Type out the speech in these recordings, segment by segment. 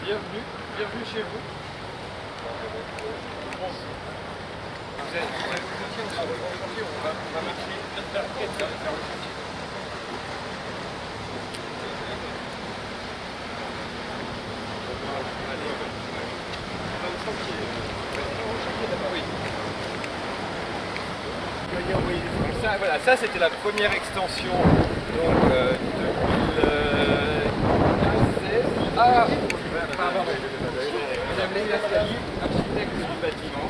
bienvenue, bienvenue chez vous. Bon. Vous êtes sur le chantier, on va marcher vers le chantier. Voilà, ça c'était la première extension donc 2016. Ah, pardon. Madame Leila Stali, architecte du bâtiment.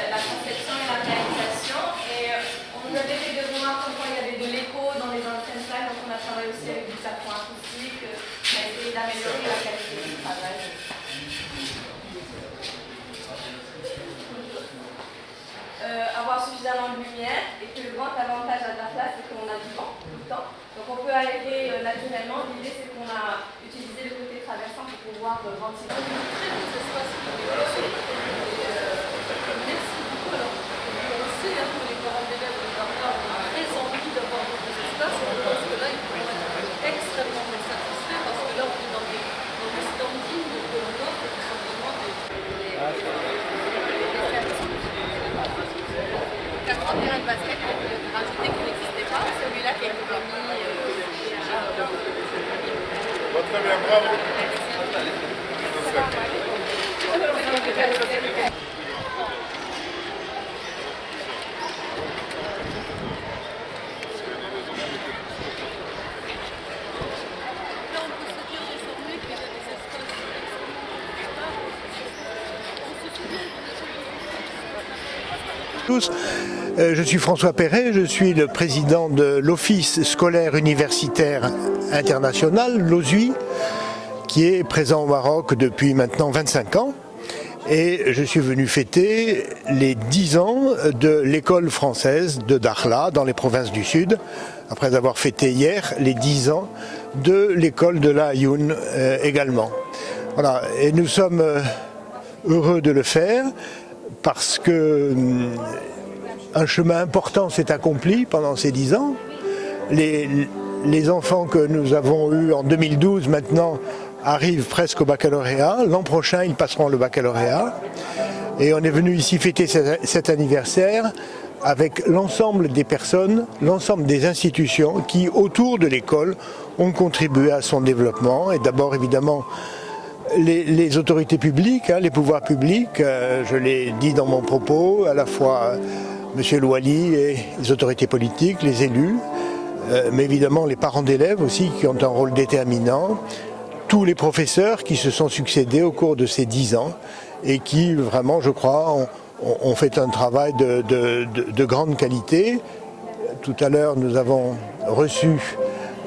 La conception et la réalisation. Et on nous avait fait de voir comme quoi il y avait de l'écho dans les anciennes salles, donc on a travaillé aussi avec du plafond acoustique, on a essayé d'améliorer la qualité du travail. Avoir suffisamment de lumière et que le grand avantage à Dakhla c'est qu'on a du vent tout le temps. Donc on peut aérer naturellement. L'idée c'est qu'on a utilisé le côté traversant pour pouvoir ventiler. Très beaux espaces pour les personnes. Merci beaucoup. Alors, on sait pour les parents d'élèves de Dakhla, on a très envie d'avoir d'autres espaces. On pense que là, ils pourront être extrêmement satisfaits parce que là, on est dans des standings que l'on offre qui sont vraiment des terrain de basket rajouté qui n'existait pas, celui-là qui a été mis. Très bien, bravo. Tous. Je suis François Perret, je suis le président de l'Office scolaire universitaire international, l'OSUI, qui est présent au Maroc depuis maintenant 25 ans. Et je suis venu fêter les 10 ans de l'école française de Dakhla, dans les provinces du Sud, après avoir fêté hier les 10 ans de l'école de la Ayoun également. Voilà. Et nous sommes heureux de le faire parce que un chemin important s'est accompli pendant ces 10 ans. Les enfants que nous avons eus en 2012 maintenant arrivent presque au baccalauréat. L'an prochain, ils passeront le baccalauréat. Et on est venu ici fêter cet anniversaire avec l'ensemble des personnes, l'ensemble des institutions qui, autour de l'école, ont contribué à son développement. Et d'abord, évidemment, les autorités publiques, les pouvoirs publics, je l'ai dit dans mon propos, à la fois M. Louali et les autorités politiques, les élus, mais évidemment les parents d'élèves aussi qui ont un rôle déterminant, tous les professeurs qui se sont succédés au cours de ces 10 ans et qui vraiment, je crois, ont fait un travail de grande qualité. Tout à l'heure, nous avons reçu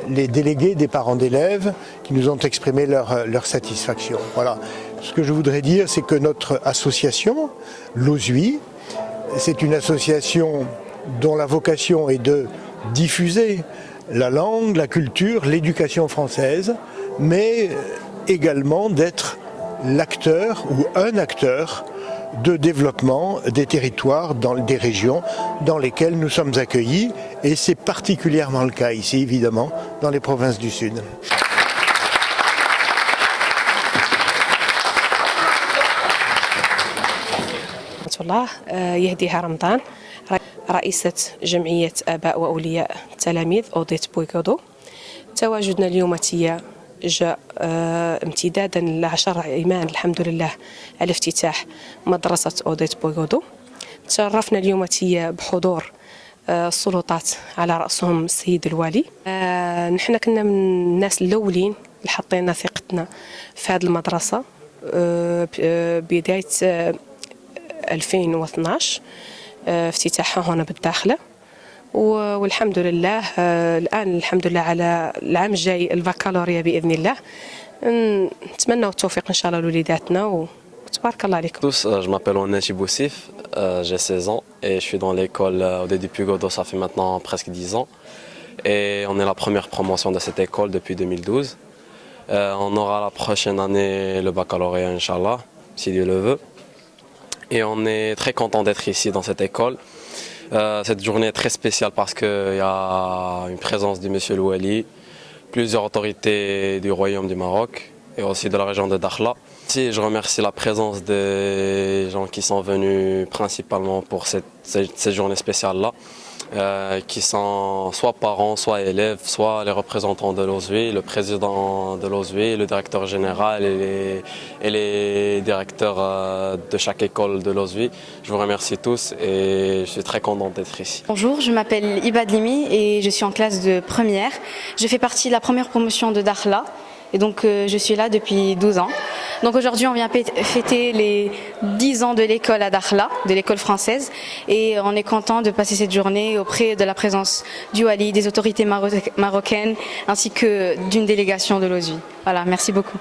les délégués des parents d'élèves qui nous ont exprimé leur satisfaction. Voilà. Ce que je voudrais dire, c'est que notre association, l'OSUI, c'est une association dont la vocation est de diffuser la langue, la culture, l'éducation française, mais également d'être l'acteur ou un acteur de développement des territoires, dans des régions dans lesquelles nous sommes accueillis, et c'est particulièrement le cas ici, évidemment, dans les provinces du Sud. الله يهديها رمضان رئيسة جمعية آباء وأولياء التلاميذ أوديت بويكودو. تواجدنا اليوم جاء امتدادا ل10 أيام الحمد لله على افتتاح مدرسة أوديت بويكودو. تشرفنا اليوم بحضور السلطات على رأسهم السيد الوالي. نحن كنا من الناس الأولين اللي حطينا ثقتنا في هذه المدرسة بداية 2012 افتتاحها هنا بالداخلة، والحمد لله الآن الحمد لله على العام الجاي البكالوريا بإذن الله. نتمنى التوفيق إن شاء الله لوليداتنا وتبارك الله عليكم. Je m'appelle Oneshi Boussif, j'ai 16 ans et je suis dans l'école Oded Pugodo, ça fait maintenant presque 10 ans. Et on est la première promotion de cette école depuis 2012. On aura la prochaine année le baccalauréat, Inch'Allah. si Dieu le veut. Et on est très content d'être ici dans cette école. Cette journée est très spéciale parce qu'il y a une présence du Monsieur le Wali, plusieurs autorités du Royaume du Maroc et aussi de la région de Dakhla. Je remercie la présence des gens qui sont venus principalement pour cette journée spéciale-là, qui sont soit parents, soit élèves, soit les représentants de l'OSWI, le président de l'OSWI, le directeur général et les directeurs de chaque école de l'OSWI. Je vous remercie tous et je suis très content d'être ici. Bonjour, je m'appelle Ibad Limi et je suis en classe de première. Je fais partie de la première promotion de Dakhla et donc je suis là depuis 12 ans. Donc aujourd'hui on vient fêter les 10 ans de l'école à Dakhla, de l'école française, et on est content de passer cette journée auprès de la présence du Wali, des autorités marocaines ainsi que d'une délégation de l'OSWI. Voilà, merci beaucoup.